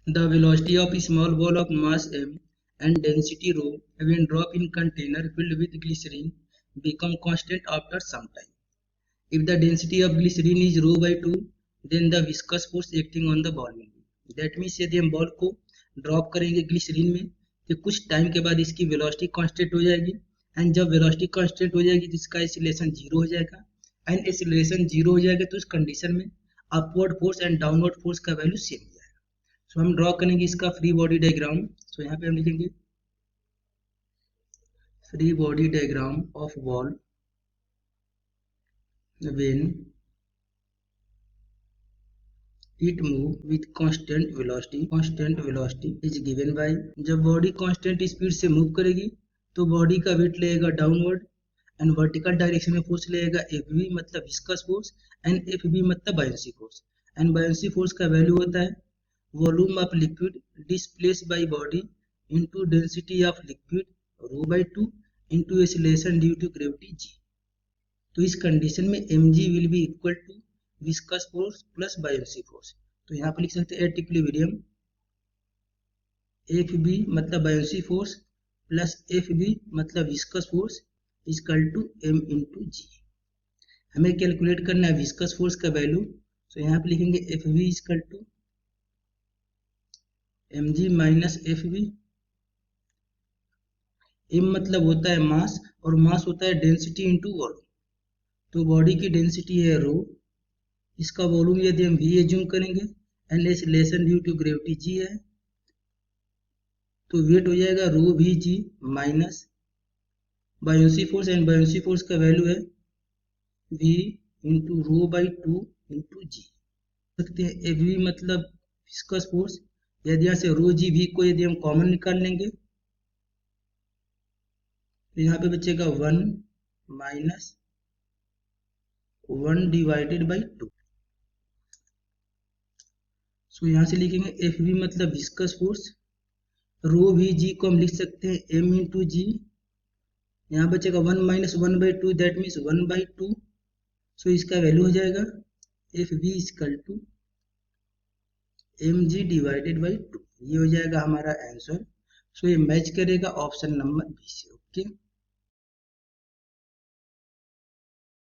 The velocity of a small ball of mass m and density rho when dropped in container filled with glycerine become constant after some time. If the density of glycerine is rho by 2, then the viscous force acting on the ball will be. That means यदि हम ball को drop करेंगे glycerine में तो कुछ time के बाद इसकी वेलोसिटी कांस्टेंट हो जाएगी, एंड जब वेलोसिटी कांस्टेंट हो जाएगी तो इसका एक्सीलरेशन जीरो हो जाएगा, एंड एक्सीलरेशन जीरो हो जाएगा तो उस कंडीशन में upward force and downward force का वैल्यू सेम हो जाएगा. सो हम ड्रॉ करेंगे इसका फ्री बॉडी डायग्राम. सो यहाँ पे हम लिखेंगे free body diagram of ball when it move with constant velocity is given by. जब बॉडी कांस्टेंट स्पीड से मूव करेगी तो बॉडी का वेट लगेगा डाउनवर्ड, एंड वर्टिकल डायरेक्शन में फोर्स लगेगा Fv मतलब विस्कस फोर्स, एंड Fb मतलब buoyancy force, and buoyancy force का वैल्यू होता है volume of liquid displace by body into density of liquid rho by 2 into acceleration due to gravity g. तो इस condition में mg will be equal to viscous force plus buoyancy force. तो यहाँ पर लिख सकते हैं एट इक्विलिब्रियम Fb मतलब बायंसी फोर्स प्लस Fb मतलब viscous force equal to m into g. हमें कैलकुलेट करना है विस्कस फोर्स का वैल्यू. तो यहाँ पे लिखेंगे Fb equal to mg minus Fb. m मतलब होता है मास और मास होता है डेंसिटी इंटू वॉल्यूम. तो बॉडी की डेंसिटी है रो, इसका वॉल्यूम यदि हम v एज्यूम करेंगे and acceleration due to gravity g है तो वेट हो जाएगा rho v g minus buoyancy force, and buoyancy force का वैल्यू है v into rho by 2 into g. सकते हैं एफ वी मतलब विस्कस फोर्स. यदि यहाँ से रो जी वी को यदि हम कॉमन निकाल लेंगे तो यहाँ पे बचेगा 1 माइनस 1 डिवाइडेड बाई 2. सो यहाँ से लिखेंगे एफ वी मतलब विस्कस फोर्स, रो वी जी को हम लिख सकते हैं एम इंटू जी. यहाँ बचेगा 1 minus 1 by 2 that means 1 by 2. So इसका वैल्यू हो जाएगा F V equal to M G divided by 2. ये हो जाएगा हमारा आंसर. सो ये मैच करेगा ऑप्शन नंबर बी से. ओके.